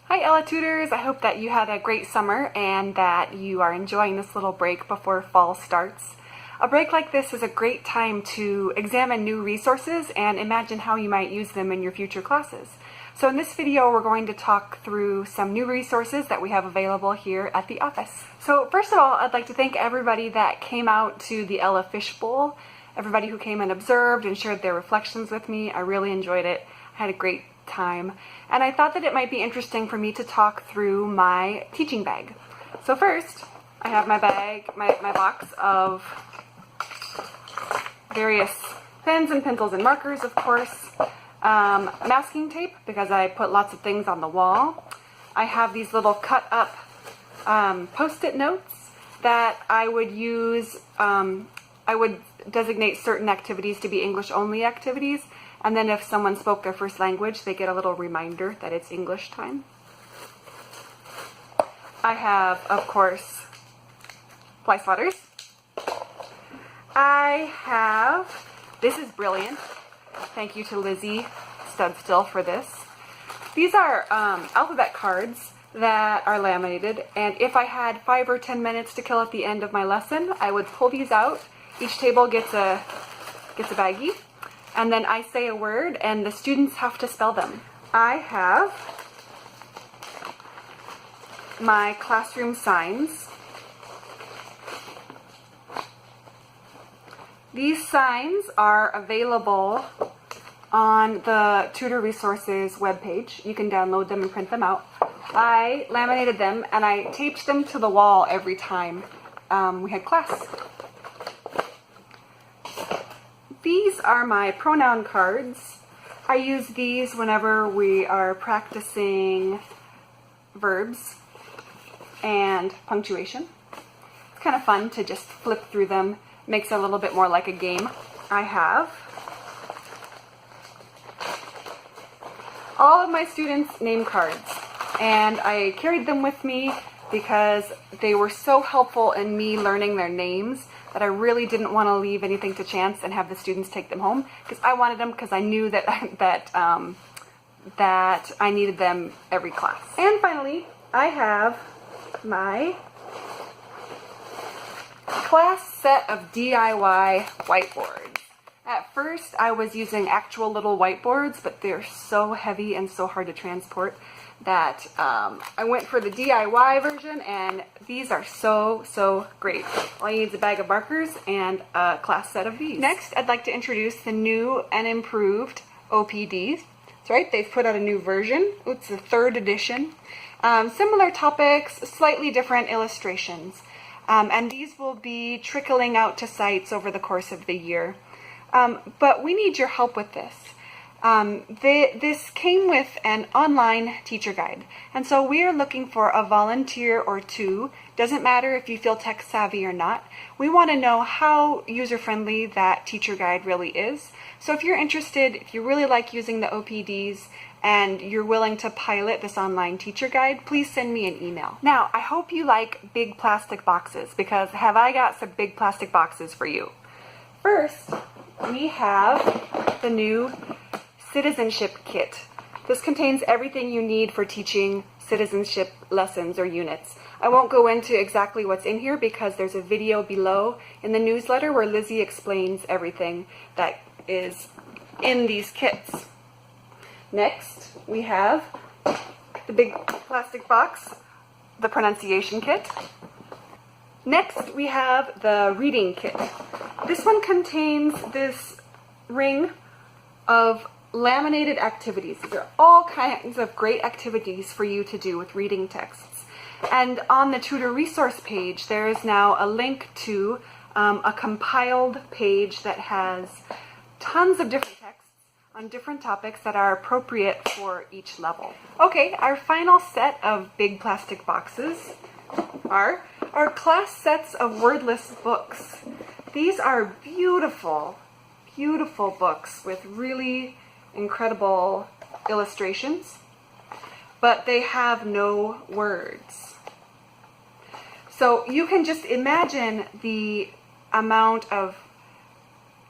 Hi ELAA tutors, I hope that you had a great summer and that you are enjoying this little break before fall starts. A break like this is a great time to examine new resources and imagine how you might use them in your future classes. So in this video we're going to talk through some new resources that we have available here at the office. So first of all, I'd like to thank everybody that came out to the ELAA Fishbowl, everybody who came and observed and shared their reflections with me. I really enjoyed it. I had a great time, and I thought that it might be interesting for me to talk through my teaching bag. So first, I have my bag, my box of various pens and pencils and markers, of course, masking tape because I put lots of things on the wall. I have these little cut up post-it notes that I would use. I would designate certain activities to be English only activities. And then if someone spoke their first language, they get a little reminder that it's English time. I have, of course, fly swatters. I have, this is brilliant. Thank you to Lizzie Studstill for this. These are alphabet cards that are laminated, and if I had 5 or 10 minutes to kill at the end of my lesson, I would pull these out. Each table gets a baggie. And then I say a word, and the students have to spell them. I have my classroom signs. These signs are available on the Tutor Resources webpage. You can download them and print them out. I laminated them, and I taped them to the wall every time we had class. These are my pronoun cards. I use these whenever we are practicing verbs and punctuation. It's kind of fun to just flip through them. Makes it a little bit more like a game. I have all of my students' name cards, and I carried them with me because they were so helpful in me learning their names that I really didn't want to leave anything to chance and have the students take them home, because I wanted them because I knew that that I needed them every class. And finally, I have my class set of DIY whiteboards. At first, I was using actual little whiteboards, but they're so heavy and so hard to transport that I went for the DIY version, and these are so great. All you need is a bag of markers and a class set of these. Next, I'd like to introduce the new and improved OPDs. That's right, they've put out a new version. It's the 3rd edition. Similar topics, slightly different illustrations. And these will be trickling out to sites over the course of the year. But we need your help with this. This came with an online teacher guide, and so we are looking for a volunteer or two. Doesn't matter if you feel tech savvy or not. We want to know how user-friendly that teacher guide really is. So if you're interested, if you really like using the OPDs and you're willing to pilot this online teacher guide, please send me an email. Now, I hope you like big plastic boxes, because have I got some big plastic boxes for you. First, we have the new Citizenship Kit. This contains everything you need for teaching citizenship lessons or units. I won't go into exactly what's in here because there's a video below in the newsletter where Lizzie explains everything that is in these kits. Next, we have the big plastic box, the pronunciation kit. Next, we have the reading kit. This one contains this ring of laminated activities. These are all kinds of great activities for you to do with reading texts. And on the tutor resource page, there is now a link to a compiled page that has tons of different texts on different topics that are appropriate for each level. Okay, our final set of big plastic boxes are our class sets of wordless books. These are beautiful, beautiful books with really incredible illustrations, but they have no words. So you can just imagine the amount of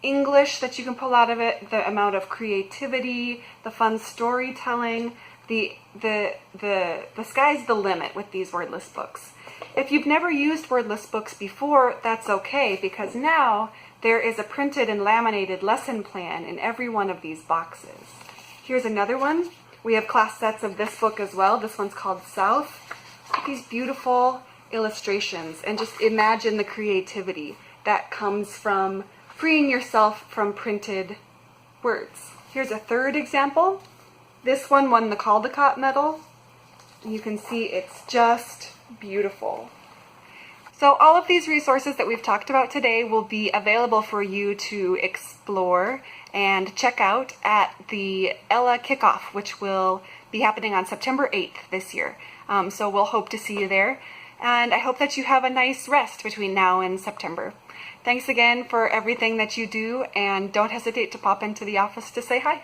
English that you can pull out of it, the amount of creativity, the fun storytelling, the sky's the limit with these wordless books. If you've never used wordless books before, that's okay, because now there is a printed and laminated lesson plan in every one of these boxes. Here's another one. We have class sets of this book as well. This one's called South. These beautiful illustrations, and just imagine the creativity that comes from freeing yourself from printed words. Here's a third example. This one won the Caldecott Medal. You can see it's just beautiful. So all of these resources that we've talked about today will be available for you to explore and check out at the ELAA kickoff, which will be happening on September 8th this year. So we'll hope to see you there. And I hope that you have a nice rest between now and September. Thanks again for everything that you do, and don't hesitate to pop into the office to say hi.